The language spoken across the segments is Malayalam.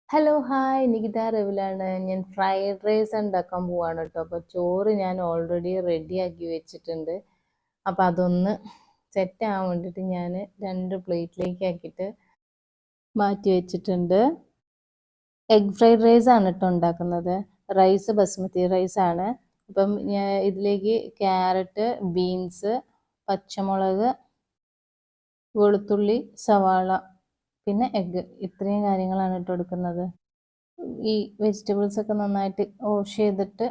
Hello hi Nikita റെവിലാണ്. ഞാൻ ഫ്രൈഡ് റൈസ് ഉണ്ടാക്കാൻ പോവാണ് കേട്ടോ. അപ്പോൾ ചോറ് ഞാൻ ഓൾറെഡി റെഡിയാക്കി വെച്ചിട്ടുണ്ട്. അപ്പോൾ അതൊന്ന് സെറ്റ് ആവാൻ വേണ്ടിയിട്ട് ഞാൻ 2 പ്ലേറ്റിലേക്ക് ആക്കിയിട്ട് മാറ്റി വെച്ചിട്ടുണ്ട്. എഗ് ഫ്രൈഡ് റൈസ് ആണ് കേട്ടോ ഉണ്ടാക്കുന്നത്. റൈസ് ബസ്മതി റൈസ് ആണ്. അപ്പം ഞാൻ ഇതിലേക്ക് ക്യാരറ്റ്, ബീൻസ്, പച്ചമുളക്, വെളുത്തുള്ളി, സവാള, പിന്നെ എഗ്ഗ്, ഇത്രയും കാര്യങ്ങളാണ് ഇട്ട് കൊടുക്കുന്നത്. ഈ വെജിറ്റബിൾസ് ഒക്കെ നന്നായിട്ട് വാഷ് ചെയ്തിട്ട്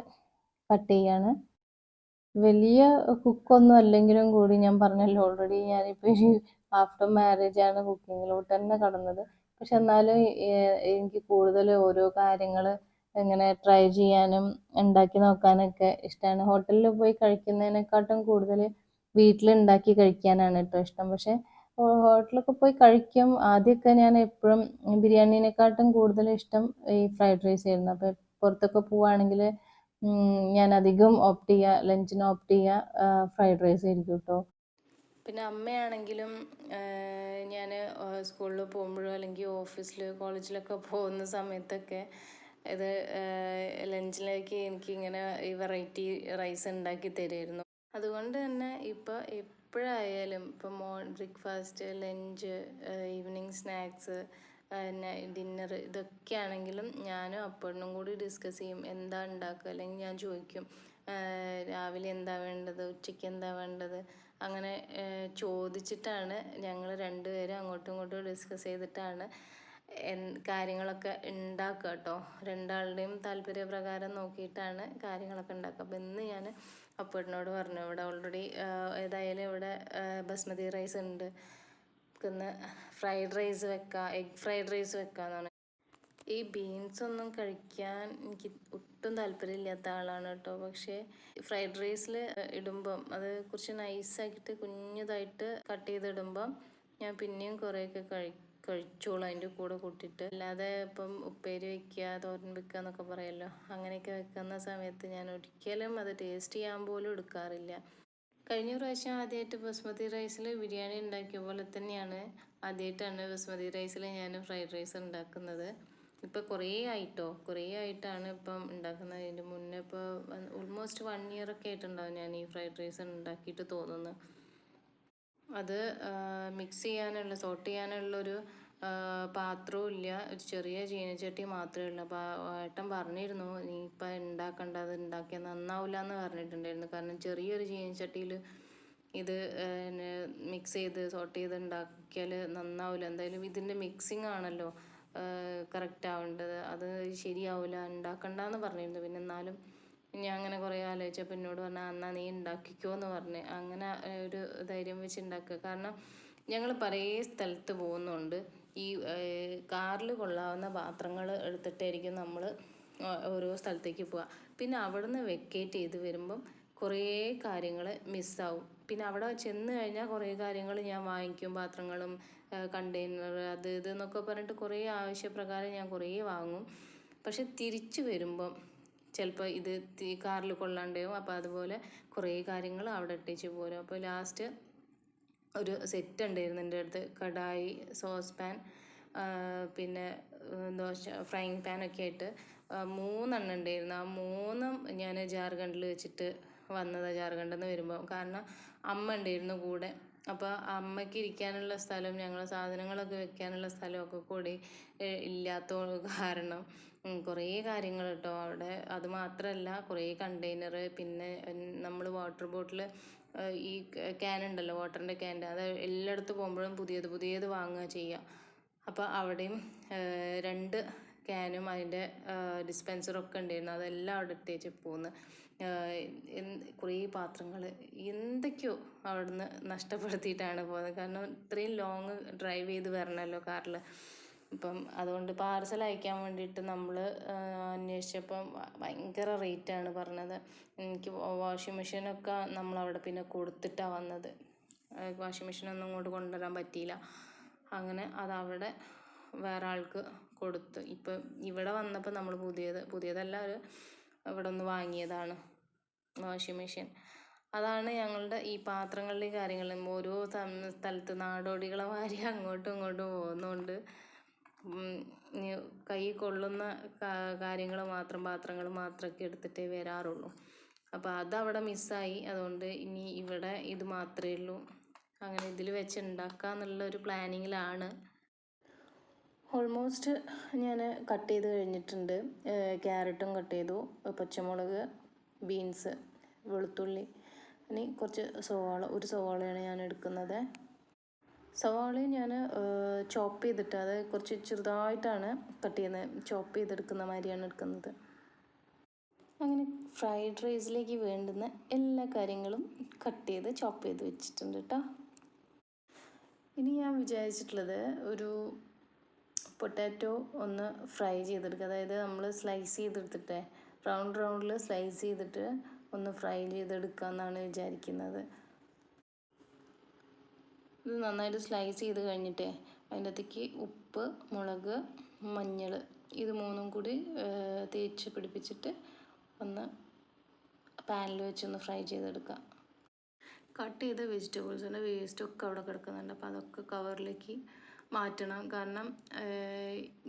കട്ട് ചെയ്യാണ്. വലിയ കുക്കൊന്നും അല്ലെങ്കിലും കൂടി ഞാൻ പറഞ്ഞല്ലോ ഓൾറെഡി ഞാനിപ്പോൾ ഒരു ആഫ്റ്റർ മാരേജ് ആണ് കുക്കിങ്ങിലോട്ട് തന്നെ കടന്നത്. പക്ഷെ എന്നാലും എനിക്ക് കൂടുതൽ ഓരോ കാര്യങ്ങൾ ഇങ്ങനെ ട്രൈ ചെയ്യാനും ഉണ്ടാക്കി നോക്കാനൊക്കെ ഇഷ്ടമാണ്. ഹോട്ടലിൽ പോയി കഴിക്കുന്നതിനെക്കാട്ടും കൂടുതൽ വീട്ടിലുണ്ടാക്കി കഴിക്കാനാണ് കേട്ടോ ഇഷ്ടം. പക്ഷെ ഹോട്ടലൊക്കെ പോയി കഴിക്കും. ആദ്യമൊക്കെ ഞാൻ എപ്പോഴും ബിരിയാണീനെക്കാട്ടും കൂടുതൽ ഇഷ്ടം ഈ ഫ്രൈഡ് റൈസ് ആയിരുന്നു. അപ്പോൾ പുറത്തൊക്കെ പോവുകയാണെങ്കിൽ ഞാൻ അധികം ഓപ്റ്റ് ചെയ്യുക, ലഞ്ചിന് ഓപ്റ്റ് ചെയ്യുക ഫ്രൈഡ് റൈസ് ആയിരിക്കും കേട്ടോ. പിന്നെ അമ്മയാണെങ്കിലും ഞാൻ സ്കൂളിൽ പോകുമ്പോഴോ അല്ലെങ്കിൽ ഓഫീസിൽ കോളേജിലൊക്കെ പോകുന്ന സമയത്തൊക്കെ ഇത് ലഞ്ചിലേക്ക് എനിക്കിങ്ങനെ ഈ വെറൈറ്റി റൈസ് ഉണ്ടാക്കി തരുമായിരുന്നു. അതുകൊണ്ട് തന്നെ ഇപ്പോൾ എപ്പോഴായാലും ഇപ്പോൾ breakfast, lunch, evening snacks, dinner, ഇതൊക്കെ ആണെങ്കിലും ഞാനും അപ്പോഴും കൂടി ഡിസ്കസ് ചെയ്യും എന്താ ഉണ്ടാക്കുക. അല്ലെങ്കിൽ ഞാൻ ചോദിക്കും രാവിലെ എന്താ വേണ്ടത്, ഉച്ചയ്ക്ക് എന്താ വേണ്ടത്, അങ്ങനെ ചോദിച്ചിട്ടാണ് ഞങ്ങൾ രണ്ടുപേരും അങ്ങോട്ടും ഇങ്ങോട്ടും ഡിസ്കസ് ചെയ്തിട്ടാണ് കാര്യങ്ങളൊക്കെ ഉണ്ടാക്കുക കേട്ടോ. രണ്ടാളുടെയും താല്പര്യപ്രകാരം നോക്കിയിട്ടാണ് കാര്യങ്ങളൊക്കെ ഉണ്ടാക്കുക. അപ്പോൾ ഇന്ന് ഞാൻ അപ്പേട്ടനോട് പറഞ്ഞു, ഇവിടെ ഓൾറെഡി ഏതായാലും ഇവിടെ ബസ്മതി റൈസ് ഉണ്ട്, ഇന്ന് ഫ്രൈഡ് റൈസ് വെക്കാം, എഗ് ഫ്രൈഡ് റൈസ് വെക്കാമെന്നാണ്. ഈ ബീൻസ് ഒന്നും കഴിക്കാൻ എനിക്ക് ഒട്ടും താല്പര്യമില്ലാത്ത ആളാണ് കേട്ടോ. പക്ഷേ ഫ്രൈഡ് റൈസിൽ ഇടുമ്പം അത് കുറച്ച് നൈസാക്കിയിട്ട് കുഞ്ഞതായിട്ട് കട്ട് ചെയ്തിടുമ്പം ഞാൻ പിന്നെയും കുറേയൊക്കെ കഴിച്ചോളൂ അതിൻ്റെ കൂടെ കൂട്ടിയിട്ട്. അല്ലാതെ ഇപ്പം ഉപ്പേരി വയ്ക്കുക, തോരൻ വെക്കുക എന്നൊക്കെ പറയുമല്ലോ, അങ്ങനെയൊക്കെ വെക്കുന്ന സമയത്ത് ഞാൻ ഒരിക്കലും അത് ടേസ്റ്റ് ചെയ്യാൻ പോലും എടുക്കാറില്ല. കഴിഞ്ഞ പ്രാവശ്യം ആദ്യമായിട്ട് ബസ്മതി റൈസിൽ ബിരിയാണി ഉണ്ടാക്കിയ പോലെ തന്നെയാണ് ആദ്യമായിട്ടാണ് ബസ്മതി റൈസിൽ ഞാൻ ഫ്രൈഡ് റൈസ് ഉണ്ടാക്കുന്നത്. ഇപ്പോൾ കുറേ ആയിട്ടാണ് ഇപ്പം ഉണ്ടാക്കുന്നത്. ഇതിൻ്റെ മുന്നേ ഇപ്പോൾ ഓൾമോസ്റ്റ് 1 ഇയർ ഒക്കെ ആയിട്ടുണ്ടാവും ഞാൻ ഈ ഫ്രൈഡ് റൈസ് ഉണ്ടാക്കിയിട്ട് തോന്നുന്നു. അത് മിക്സ് ചെയ്യാനുള്ള, സോട്ട് ചെയ്യാനുള്ളൊരു പാത്രവും ഇല്ല, ഒരു ചെറിയ ചീനച്ചട്ടി മാത്രമേ ഉള്ളൂ. അപ്പോൾ ഏട്ടൻ പറഞ്ഞിരുന്നു നീ ഇപ്പം ഉണ്ടാക്കണ്ട, അത് ഉണ്ടാക്കിയാൽ നന്നാവില്ല എന്ന് പറഞ്ഞിട്ടുണ്ടായിരുന്നു. കാരണം ചെറിയൊരു ചീനച്ചട്ടിയിൽ ഇത് മിക്സ് ചെയ്ത് സോട്ട് ചെയ്ത് ഉണ്ടാക്കിയാൽ നന്നാവില്ല. എന്തായാലും ഇതിൻ്റെ മിക്സിങ് ആണല്ലോ കറക്റ്റ് ആവേണ്ടത്, അത് ശരിയാവില്ല, ഉണ്ടാക്കണ്ടെന്ന് പറഞ്ഞിരുന്നു. പിന്നെ എന്നാലും ഞാൻ അങ്ങനെ കുറേ ആലോചിച്ചപ്പോൾ എന്നോട് പറഞ്ഞാൽ എന്നാൽ നീ ഉണ്ടാക്കിക്കോ എന്ന് പറഞ്ഞ്, അങ്ങനെ ഒരു ധൈര്യം വെച്ച് ഉണ്ടാക്കുക. കാരണം ഞങ്ങൾ പല സ്ഥലത്ത് പോകുന്നുണ്ട്. ഈ കാറിൽ കൊള്ളാവുന്ന പാത്രങ്ങൾ എടുത്തിട്ടായിരിക്കും നമ്മൾ ഓരോ സ്ഥലത്തേക്ക് പോവുക. പിന്നെ അവിടെ നിന്ന് വെക്കേറ്റ് ചെയ്ത് വരുമ്പം കുറേ കാര്യങ്ങൾ മിസ്സാവും. പിന്നെ അവിടെ ചെന്ന് കഴിഞ്ഞാൽ കുറേ കാര്യങ്ങൾ ഞാൻ വാങ്ങിക്കും, പാത്രങ്ങളും കണ്ടെയ്നർ അത് ഇത് എന്നൊക്കെ പറഞ്ഞിട്ട് കുറേ ആവശ്യപ്രകാരം ഞാൻ കുറേ വാങ്ങും. പക്ഷെ തിരിച്ചു വരുമ്പം ചിലപ്പോൾ ഇത് കാറിൽ കൊള്ളാണ്ടാവും. അപ്പോൾ അതുപോലെ കുറേ കാര്യങ്ങൾ അവിടെ ഇട്ടേച്ച് പോരും. അപ്പോൾ ലാസ്റ്റ് ഒരു സെറ്റ് ഉണ്ടായിരുന്നു എൻ്റെ അടുത്ത്, കടായി, സോസ് പാൻ, പിന്നെ ദോശ ഫ്രൈങ് പാനൊക്കെ ആയിട്ട് 3 എണ്ണം ഉണ്ടായിരുന്നു. ആ 3ഉം ഞാൻ ജാർഖണ്ഡിൽ വെച്ചിട്ട് വന്നതാണ്, ജാർഖണ്ഡിൽ നിന്ന് വരുമ്പോൾ. കാരണം അമ്മ ഉണ്ടായിരുന്നു കൂടെ. അപ്പോൾ അമ്മയ്ക്ക് ഇരിക്കാനുള്ള സ്ഥലവും ഞങ്ങൾ സാധനങ്ങളൊക്കെ വെക്കാനുള്ള സ്ഥലമൊക്കെ കൂടി ഇല്ലാത്ത കാരണം കുറേ കാര്യങ്ങൾ കേട്ടോ അവിടെ. അത് മാത്രമല്ല കുറേ കണ്ടെയ്നർ, പിന്നെ നമ്മൾ വാട്ടർ ബോട്ടിൽ, ഈ ക്യാൻ ഉണ്ടല്ലോ, വാട്ടറിൻ്റെ ക്യാൻ, അത് എല്ലായിടത്തും പോകുമ്പോഴും പുതിയത് വാങ്ങുക ചെയ്യുക. അപ്പോൾ അവിടെയും 2 ക്യാനും അതിൻ്റെ ഡിസ്പെൻസറൊക്കെ ഉണ്ടായിരുന്നു, അതെല്ലാം അവിടെ ഇട്ടേച്ച് പോന്ന്. കുറേ പാത്രങ്ങൾ എന്തൊക്കെയോ അവിടുന്ന് നഷ്ടപ്പെടുത്തിയിട്ടാണ് പോകുന്നത്. കാരണം ഇത്രയും ലോങ് ഡ്രൈവ് ചെയ്ത് വരണമല്ലോ കാറിൽ. ഇപ്പം അതുകൊണ്ട് പാർസൽ അയക്കാൻ വേണ്ടിയിട്ട് നമ്മൾ അന്വേഷിച്ചപ്പം ഭയങ്കര റേറ്റാണ് പറഞ്ഞത്. എനിക്ക് വാഷിംഗ് മെഷീനൊക്കെ നമ്മളവിടെ പിന്നെ കൊടുത്തിട്ടാണ് വന്നത്. വാഷിംഗ് മെഷീനൊന്നും ഇങ്ങോട്ട് കൊണ്ടുവരാൻ പറ്റിയില്ല. അങ്ങനെ അതവിടെ വേറെ ആൾക്ക് കൊടുത്തു. ഇപ്പം ഇവിടെ വന്നപ്പോൾ നമ്മൾ പുതിയതല്ല, ഇവിടെ ഒന്ന് വാങ്ങിയതാണ് വാഷിംഗ് മെഷീൻ. അതാണ് ഞങ്ങളുടെ ഈ പാത്രങ്ങളിലെ കാര്യങ്ങളും. ഓരോ സ്ഥലത്ത് നാടോടികളെ മാതിരി അങ്ങോട്ടും ഇങ്ങോട്ടും പോകുന്നതുകൊണ്ട് കൈ കൊള്ളുന്ന കാര്യങ്ങൾ മാത്രം, പാത്രങ്ങൾ മാത്രമൊക്കെ എടുത്തിട്ടേ വരാറുള്ളൂ. അപ്പോൾ അതവിടെ മിസ്സായി. അതുകൊണ്ട് ഇനി ഇവിടെ ഇത് മാത്രമേ ഉള്ളൂ. അങ്ങനെ ഇതിൽ വെച്ച് ഉണ്ടാക്കാമെന്നുള്ളൊരു പ്ലാനിങ്ങിലാണ്. ഓൾമോസ്റ്റ് ഞാൻ കട്ട് ചെയ്ത് കഴിഞ്ഞിട്ടുണ്ട്. ക്യാരറ്റും കട്ട് ചെയ്തു, പച്ചമുളക്, ബീൻസ്, വെളുത്തുള്ളി, ഇനി കുറച്ച് സവാള. ഒരു സവാളയാണ് ഞാൻ എടുക്കുന്നത്. സവാളയും ഞാൻ ചോപ്പ് ചെയ്തിട്ട്, അത് കുറച്ച് ചെറുതായിട്ടാണ് കട്ട് ചെയ്യുന്നത്. ചോപ്പ് ചെയ്തെടുക്കുന്ന മാതിരിയാണ് എടുക്കുന്നത്. അങ്ങനെ ഫ്രൈഡ് റൈസിലേക്ക് വേണ്ടുന്ന എല്ലാ കാര്യങ്ങളും കട്ട് ചെയ്ത് ചോപ്പ് ചെയ്ത് വെച്ചിട്ടുണ്ട് കേട്ടോ. ഇനി ഞാൻ വിചാരിച്ചിട്ടുള്ളത് ഒരു പൊട്ടാറ്റോ ഒന്ന് ഫ്രൈ ചെയ്തെടുക്കുക. അതായത് നമ്മൾ സ്ലൈസ് ചെയ്തെടുത്തിട്ട് റൗണ്ടിൽ സ്ലൈസ് ചെയ്തിട്ട് ഒന്ന് ഫ്രൈ ചെയ്തെടുക്കുക എന്നാണ് വിചാരിക്കുന്നത്. ഇത് നന്നായിട്ട് സ്ലൈസ് ചെയ്ത് കഴിഞ്ഞിട്ട് അതിൻ്റെ അകത്തേക്ക് ഉപ്പ്, മുളക്, മഞ്ഞൾ ഇത് മൂന്നും കൂടി തേച്ച് പിടിപ്പിച്ചിട്ട് ഒന്ന് പാനിൽ വെച്ചൊന്ന് ഫ്രൈ ചെയ്തെടുക്കുക. കട്ട് ചെയ്ത വെജിറ്റബിൾസിൻ്റെ വേസ്റ്റൊക്കെ അവിടെ കിടക്കുന്നുണ്ട്. അപ്പോൾ അതൊക്കെ കവറിലേക്ക് മാറ്റണം. കാരണം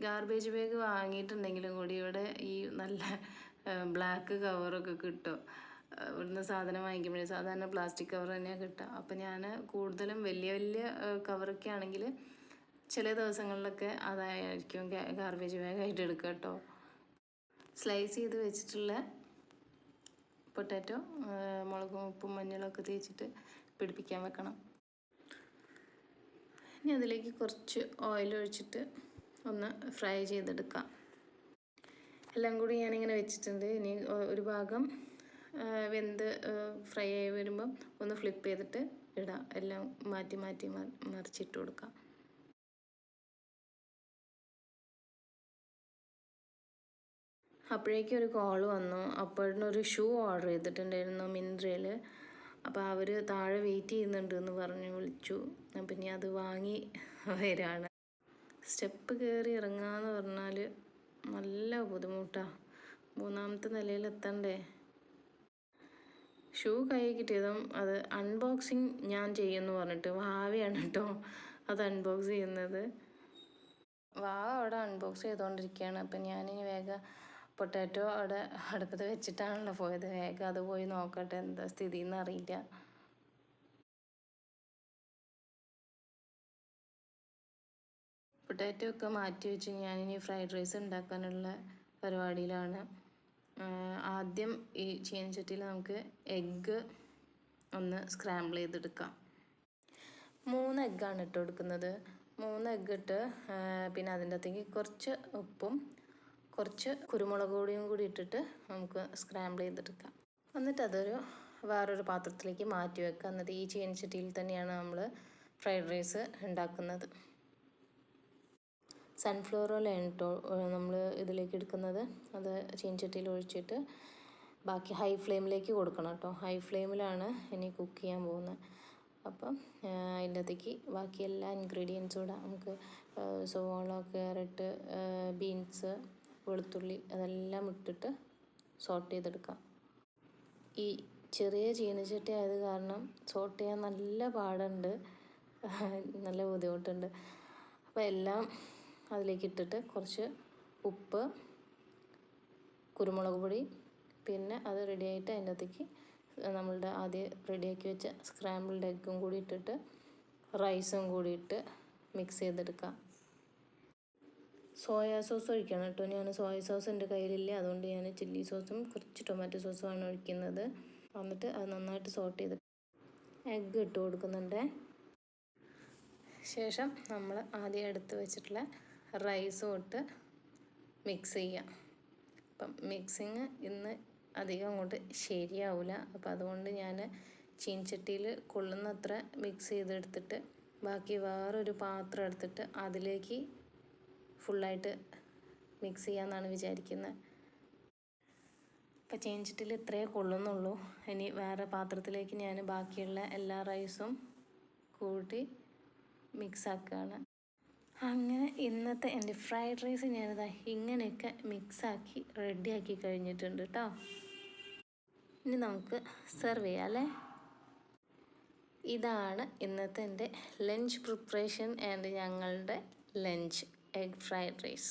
ഗാർബേജ് ബാഗ് വാങ്ങിയിട്ടുണ്ടെങ്കിലും കൂടി ഇവിടെ ഈ നല്ല ബ്ലാക്ക് കവറൊക്കെ കിട്ടും. ഇവിടുന്ന് സാധനം വാങ്ങിക്കുമ്പോഴേ സാധാരണ പ്ലാസ്റ്റിക് കവർ തന്നെയാണ് കിട്ടുക. അപ്പോൾ ഞാൻ കൂടുതലും വലിയ കവറൊക്കെ ആണെങ്കിൽ ചില ദിവസങ്ങളിലൊക്കെ അതായിരിക്കും ഗാർബേജ് ബാഗായിട്ട് എടുക്കുക കേട്ടോ. സ്ലൈസ് ചെയ്ത് വെച്ചിട്ടുള്ള പൊട്ടാറ്റോ മുളകും ഉപ്പും മഞ്ഞളൊക്കെ തേച്ചിട്ട് പിടിപ്പിക്കാൻ വെക്കണം. ഇനി അതിലേക്ക് കുറച്ച് ഓയിൽ ഒഴിച്ചിട്ട് ഒന്ന് ഫ്രൈ ചെയ്തെടുക്കാം. എല്ലാം കൂടി ഞാനിങ്ങനെ വെച്ചിട്ടുണ്ട്. ഇനി ഒരു ഭാഗം വെന്ത് ഫ്രൈ ആയി വരുമ്പം ഒന്ന് ഫ്ലിപ്പ് ചെയ്തിട്ട് ഇടാം. എല്ലാം മാറ്റി മറിച്ചിട്ട് കൊടുക്കാം. അപ്പോഴേക്കും ഒരു കോൾ വന്നു. അപ്പോഴൊരു ഷൂ ഓർഡർ ചെയ്തിട്ടുണ്ടായിരുന്നു മിന്ത്രയിൽ. അപ്പോൾ അവർ താഴെ വെയിറ്റ് ചെയ്യുന്നുണ്ട് എന്ന് പറഞ്ഞ് വിളിച്ചു. അപ്പം ഇനി അത് വാങ്ങി വരാണ്. സ്റ്റെപ്പ് കയറി ഇറങ്ങാന്ന് പറഞ്ഞാൽ നല്ല ബുദ്ധിമുട്ടാണ്. 3ാമത്തെ നിലയിലെത്തണ്ടേ. ഷൂ കൈ കിട്ടിയതും അത് അൺബോക്സിങ് ഞാൻ ചെയ്യുമെന്ന് പറഞ്ഞിട്ട് വാവയാണ് കേട്ടോ അത് അൺബോക്സ് ചെയ്യുന്നത്. വാവ അവിടെ അൺബോക്സ് ചെയ്തുകൊണ്ടിരിക്കുകയാണ്. അപ്പം ഞാനിനി വേഗം പൊട്ടാറ്റോ അവിടെ അടുപ്പത്ത് വെച്ചിട്ടാണല്ലോ പോയത്. വേഗം അത് പോയി നോക്കട്ടെ എന്താ സ്ഥിതി എന്നറിയില്ല. പൊട്ടാറ്റോ ഒക്കെ മാറ്റി വെച്ച് ഞാനിനി ഫ്രൈഡ് റൈസ് ഉണ്ടാക്കാനുള്ള പരിപാടിയിലാണ്. ആദ്യം ഈ ചീനച്ചട്ടിയിൽ നമുക്ക് എഗ്ഗ് ഒന്ന് സ്ക്രാമ്പിൾ ചെയ്തെടുക്കാം. 3 എഗ്ഗാണ് ഇട്ട് കൊടുക്കുന്നത്. 3 എഗ്ഗ് ഇട്ട് പിന്നെ അതിൻ്റെ അകത്തേക്ക് കുറച്ച് ഉപ്പും കുറച്ച് കുരുമുളക് പൊടിയും കൂടി ഇട്ടിട്ട് നമുക്ക് സ്ക്രാമ്പിൾ ചെയ്തെടുക്കാം. എന്നിട്ട് വേറൊരു പാത്രത്തിലേക്ക് മാറ്റി വെക്കുക. എന്നിട്ട് ഈ ചീനച്ചട്ടിയിൽ തന്നെയാണ് നമ്മൾ ഫ്രൈഡ് റൈസ് ഉണ്ടാക്കുന്നത്. സൺഫ്ലവർ ഓയിലാണ് കേട്ടോ നമ്മൾ ഇതിലേക്ക് എടുക്കുന്നത്. അത് ചീനച്ചട്ടിയിൽ ഒഴിച്ചിട്ട് ബാക്കി ഹൈ ഫ്ലെയിമിലേക്ക് കൊടുക്കണം കേട്ടോ. ഹൈ ഫ്ലെയിമിലാണ് ഇനി കുക്ക് ചെയ്യാൻ പോകുന്നത്. അപ്പം അതിൻ്റെ അകത്തേക്ക് ബാക്കി എല്ലാ ഇൻഗ്രീഡിയൻസും ഇടാം. നമുക്ക് സവാള, ക്യാരറ്റ്, ബീൻസ്, വെളുത്തുള്ളി അതെല്ലാം ഇട്ടിട്ട് സോട്ട് ചെയ്തെടുക്കാം. ഈ ചെറിയ ചീനച്ചട്ടി ആയത് കാരണം സോട്ട് ചെയ്യാൻ നല്ല പാടുണ്ട്, നല്ല ബുദ്ധിമുട്ടുണ്ട്. അപ്പോൾ എല്ലാം അതിലേക്ക് ഇട്ടിട്ട് കുറച്ച് ഉപ്പ്, കുരുമുളക് പൊടി, പിന്നെ അത് റെഡിയായിട്ട് അതിൻ്റെ അകത്തേക്ക് നമ്മളുടെ ആദ്യം റെഡിയാക്കി വെച്ച സ്ക്രാമ്പിൾഡ് എഗ്ഗും കൂടി ഇട്ടിട്ട് റൈസും കൂടി ഇട്ട് മിക്സ് ചെയ്തെടുക്കാം. സോയാ സോസ് ഒഴിക്കണം കേട്ടോ. ഞാൻ സോയ സോസ് എൻ്റെ കയ്യിലില്ല, അതുകൊണ്ട് ഞാൻ ചില്ലി സോസും കുറച്ച് ടൊമാറ്റോ സോസുമാണ് ഒഴിക്കുന്നത്. എന്നിട്ട് അത് നന്നായിട്ട് സോട്ട് ചെയ്ത് എഗ്ഗ് ഇട്ട് കൊടുക്കുന്നുണ്ട്. ശേഷം നമ്മൾ ആദ്യം എടുത്ത് വെച്ചിട്ടുള്ള റൈസും ഇട്ട് മിക്സ് ചെയ്യാം. അപ്പം മിക്സിങ് ഇന്ന് അധികം അങ്ങോട്ട് ശരിയാവില്ല. അപ്പം അതുകൊണ്ട് ഞാൻ ചീനച്ചട്ടിയിൽ കൊള്ളുന്നത്ര മിക്സ് ചെയ്തെടുത്തിട്ട് ബാക്കി വേറൊരു പാത്രം എടുത്തിട്ട് അതിലേക്ക് ഫുള്ളായിട്ട് മിക്സ് ചെയ്യാമെന്നാണ് വിചാരിക്കുന്നത്. ഇപ്പം ചീനച്ചട്ടിയിൽ ഇത്രയേ കൊള്ളുന്നുള്ളൂ. ഇനി വേറെ പാത്രത്തിലേക്ക് ഞാൻ ബാക്കിയുള്ള എല്ലാ റൈസും കൂട്ടി മിക്സ് ആക്കുകയാണ്. അങ്ങനെ ഇന്നത്തെ എൻ്റെ ഫ്രൈഡ് റൈസ് ഞാനിതാ ഇങ്ങനെയൊക്കെ മിക്സാക്കി റെഡിയാക്കി കഴിഞ്ഞിട്ടുണ്ട് കേട്ടോ. ഇനി നമുക്ക് സെർവ് ചെയ്യാം അല്ലേ. ഇതാണ് ഇന്നത്തെ എൻ്റെ ലഞ്ച് പ്രിപ്പറേഷൻ ആൻഡ് ഞങ്ങളുടെ ലഞ്ച് എഗ് ഫ്രൈഡ് റൈസ്.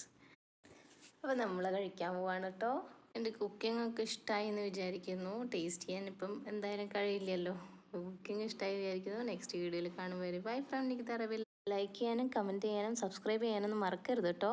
അപ്പോൾ നമ്മൾ കഴിക്കാൻ പോവാണ് കേട്ടോ. എൻ്റെ കുക്കിംഗ് ഒക്കെ ഇഷ്ടമായി എന്ന് വിചാരിക്കുന്നു. ടേസ്റ്റ് ചെയ്യാൻ ഇപ്പം എന്തായാലും കഴിയില്ലല്ലോ. കുക്കിംഗ് ഇഷ്ടമായി വിചാരിക്കുന്നു. നെക്സ്റ്റ് വീഡിയോയിൽ കാണും വരെ ബൈ ഫ്രം നികിത റബിൽ. ലൈക്ക് ചെയ്യാനും കമൻറ്റ് ചെയ്യാനും സബ്സ്ക്രൈബ് ചെയ്യാനൊന്നും മറക്കരുത് കേട്ടോ.